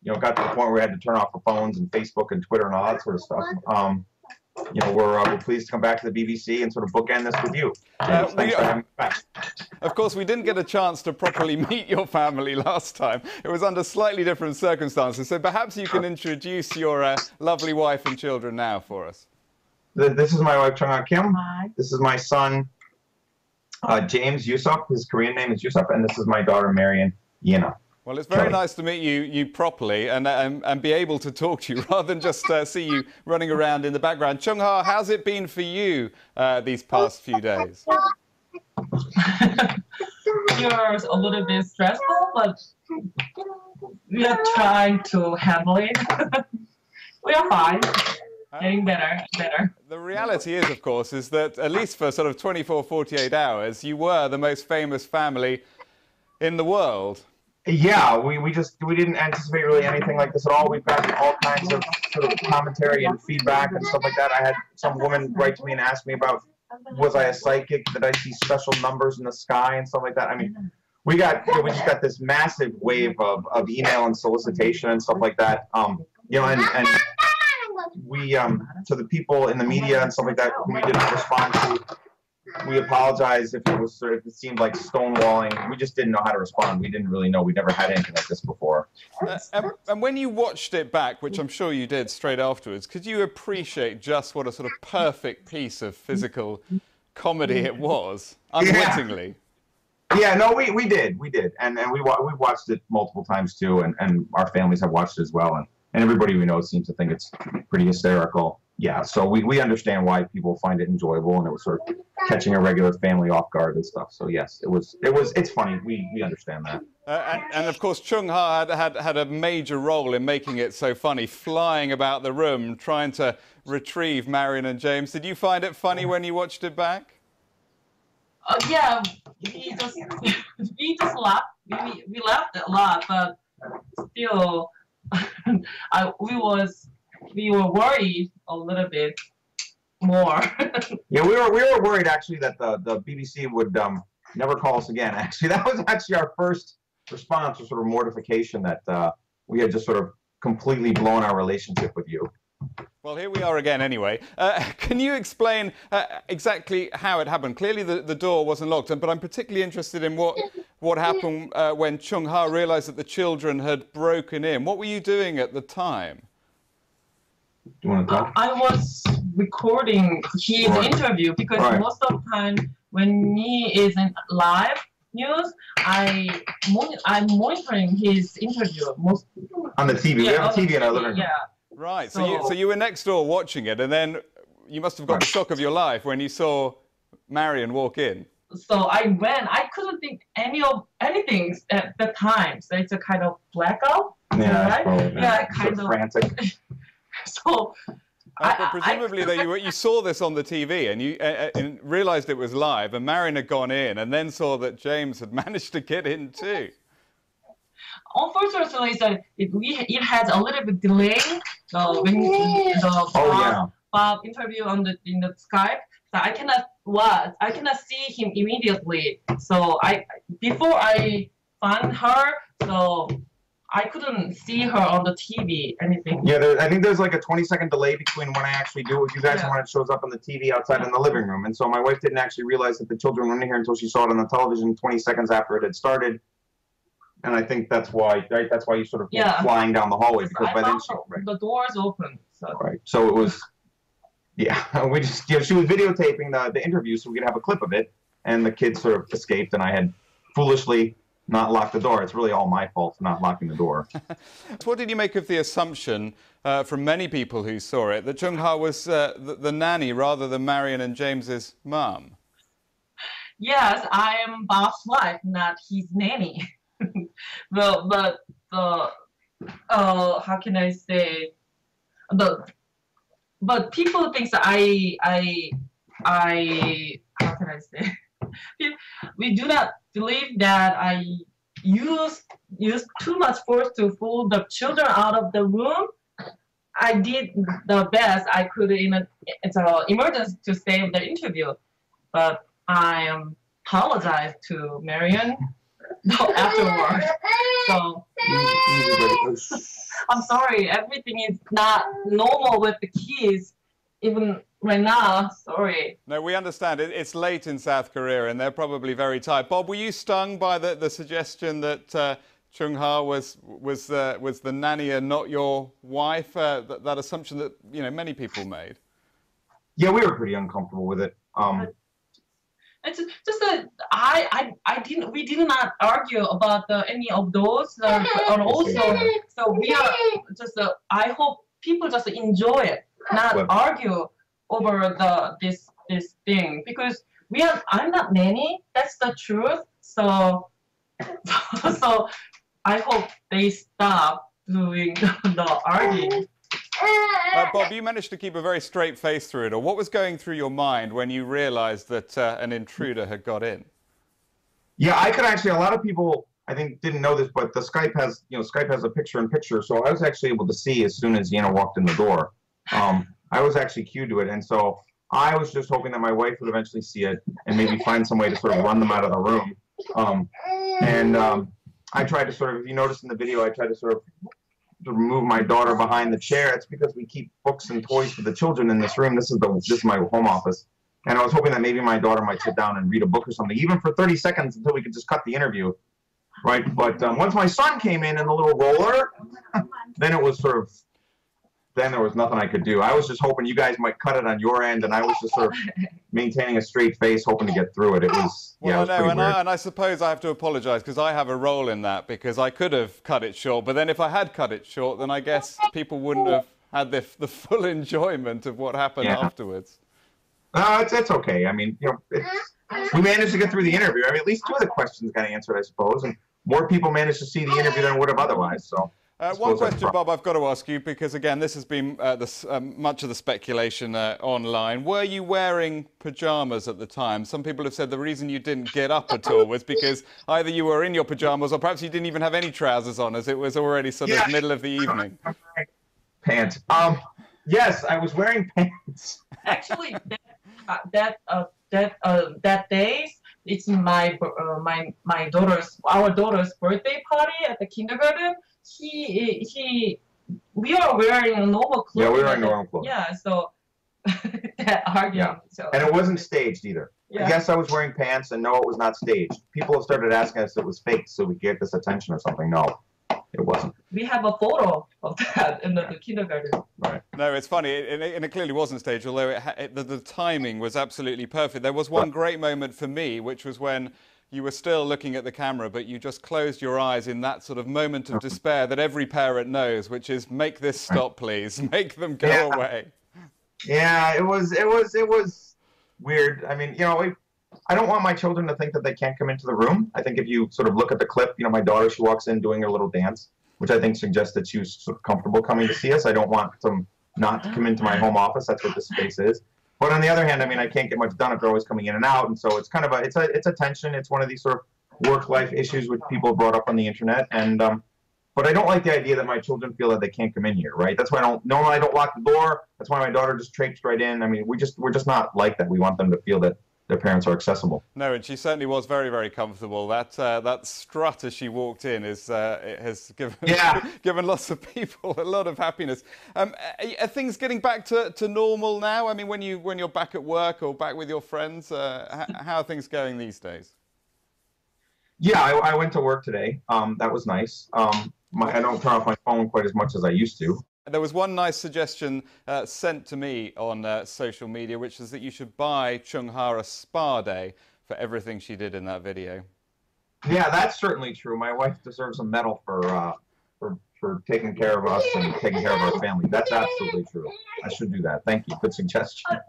you know, got to the point where we had to turn off our phones and Facebook and Twitter and all that sort of stuff. You know, we're pleased to come back to the BBC and sort of bookend this with you. Thanks for having me back. Of course, we didn't get a chance to properly meet your family last time. It was under slightly different circumstances. So perhaps you can introduce your lovely wife and children now for us. This is my wife, Chung Kim. Hi. This is my son, James Yusuf. His Korean name is Yusuf. And this is my daughter, Marion Yena. Well, it's very nice to meet you properly and be able to talk to you rather than just see you running around in the background. Chung-ha, how's it been for you these past few days? You're a little bit stressful, but we are trying to handle it. We are fine. Getting better. The reality is, of course, is that at least for sort of 24, 48 hours, you were the most famous family in the world. Yeah, we didn't anticipate really anything like this at all. We've gotten all kinds of sort of commentary and feedback and stuff like that. I had some woman write to me and ask me about, was I a psychic? Did I see special numbers in the sky and stuff like that? I mean, we just got this massive wave of email and solicitation and stuff like that. You know, and we to the people in the media and stuff like that who we didn't respond to, we apologize if it seemed like stonewalling. We just didn't know how to respond. We didn't really know. We never had anything like this before. And when you watched it back, which I'm sure you did straight afterwards, could you appreciate just what a sort of perfect piece of physical comedy it was, unwittingly? Yeah, no, we did. And we watched it multiple times too, and our families have watched it as well. And everybody we know seems to think it's pretty hysterical. Yeah, so we understand why people find it enjoyable, and it was sort of catching a regular family off guard and stuff. So yes, it's funny. We understand that. And of course, Chung-ha had a major role in making it so funny, flying about the room trying to retrieve Marion and James. Did you find it funny when you watched it back? Yeah, we just laughed. We laughed a lot, but still, we were worried a little bit more. Yeah, we were worried actually that the BBC would never call us again. Actually, that was actually our first response, was sort of mortification that we had just sort of completely blown our relationship with you. Well, here we are again anyway. Can you explain exactly how it happened? Clearly the door wasn't locked, but I'm particularly interested in what happened when Chung-ha realized that the children had broken in. What were you doing at the time? Do you want to talk? I was recording his interview because most of the time when he is in live news, I'm monitoring his interview. On the TV. Yeah, we have a TV in our living room. Yeah. Right. So you were next door watching it, and then you must have got the shock of your life when you saw Marion walk in. So I ran. I couldn't think anything at the time. So it's a kind of blackout. Yeah, right? Probably, yeah, kind of frantic. So, but presumably you saw this on the TV and you and realized it was live, and Marion had gone in, and then saw that James had managed to get in too. Unfortunately, it has a little bit delay when the Bob interview in the Skype. So I cannot see him immediately. So before I found her, so I couldn't see her on the TV, anything. Yeah, I think there's like a 20-second delay between when I actually do it with you guys and when it shows up on the TV outside in the living room. And so my wife didn't actually realize that the children were in here until she saw it on the television 20 seconds after it had started. And I think that's why, right? That's why you sort of went flying down the hallway, because by then the doors open. So. Right. So it was, yeah. We just, she was videotaping the interview so we could have a clip of it, and the kids sort of escaped, and I had foolishly not locked the door. It's really all my fault for not locking the door. What did you make of the assumption from many people who saw it that Chung-ha was the nanny rather than Marion and James's mum? Yes, I am Bob's wife, not his nanny. but how can I say? But people think that how can I say? We do not believe that I used too much force to pull the children out of the room. I did the best I could in an emergency to save the interview, but I apologize to Marion afterwards. So I'm sorry, everything is not normal with the kids, even right now. Sorry. No, we understand. It's late in South Korea, and they're probably very tired. Bob, were you stung by the suggestion that Chung-ha was the nanny and not your wife? That assumption that many people made. Yeah, we were pretty uncomfortable with it. It's just that we did not argue about any of those, and also so we are just I hope people just enjoy it, not argue over this thing, because I'm not nanny, that's the truth. So so I hope they stop doing the arguing. Bob, you managed to keep a very straight face through it all. What was going through your mind when you realized that an intruder had got in? Yeah, I could actually, a lot of people, I think, didn't know this, but the Skype has, Skype has a picture-in-picture, so I was actually able to see as soon as Yana walked in the door. I was actually cued to it, and so I was just hoping that my wife would eventually see it and maybe find some way to sort of run them out of the room. I tried to sort of, if you notice in the video, I tried to sort of move my daughter behind the chair. It's because we keep books and toys for the children in this room. This is my home office. And I was hoping that maybe my daughter might sit down and read a book or something, even for 30 seconds until we could just cut the interview, right? But once my son came in the little roller, then it was sort of, then there was nothing I could do. I was just hoping you guys might cut it on your end, and I was just sort of maintaining a straight face, hoping to get through it. It was, yeah, well, it was pretty weird. And I suppose I have to apologize because I have a role in that, because I could have cut it short, but then if I had cut it short, then I guess people wouldn't have had the full enjoyment of what happened afterwards. It's okay. I mean, we managed to get through the interview. I mean, at least 2 of the questions got answered, I suppose, and more people managed to see the interview than would have otherwise. So. One question, Bob, I've got to ask you, because again, this has been much of the speculation online. Were you wearing pajamas at the time? Some people have said the reason you didn't get up at all was because either you were in your pajamas or perhaps you didn't even have any trousers on, as it was already sort of middle of the evening. Pants. Yes, I was wearing pants. Actually, that day, it's our daughter's birthday party at the kindergarten. We are wearing normal clothes. Yeah, we were wearing normal clothes. Yeah, so that argument. Yeah. So. And it wasn't staged either. Yeah. Yes, I was wearing pants, and no, it was not staged. People have started asking us if it was fake, so we get this attention or something. No, it wasn't. We have a photo of that in the kindergarten. Right. No, it's funny, and it clearly wasn't staged, although the timing was absolutely perfect. There was one great moment for me, which was when you were still looking at the camera, but you just closed your eyes in that sort of moment of despair that every parent knows, which is, make this stop, please. Make them go away. Yeah, it was weird. I mean, I don't want my children to think that they can't come into the room. I think if you sort of look at the clip, my daughter, she walks in doing her little dance, which I think suggests that she was sort of comfortable coming to see us. I don't want them not to come into my home office. That's what this space is. But on the other hand, I mean, I can't get much done if they're always coming in and out, and so it's kind of it's a tension. It's one of these sort of work-life issues which people brought up on the internet, and but I don't like the idea that my children feel that they can't come in here, right? That's why normally I don't lock the door. That's why my daughter just traipsed right in. I mean, we're just not like that. We want them to feel that their parents are accessible. No, and she certainly was very, very comfortable. That strut as she walked in has given lots of people a lot of happiness. Are things getting back to normal now? I mean, when you're back at work or back with your friends, how are things going these days? Yeah, I went to work today. That was nice. I don't turn off my phone quite as much as I used to. There was one nice suggestion sent to me on social media, which is that you should buy Chung-ha a spa day for everything she did in that video. Yeah, that's certainly true. My wife deserves a medal for taking care of us and taking care of our family. That's absolutely true. I should do that. Thank you. Good suggestion.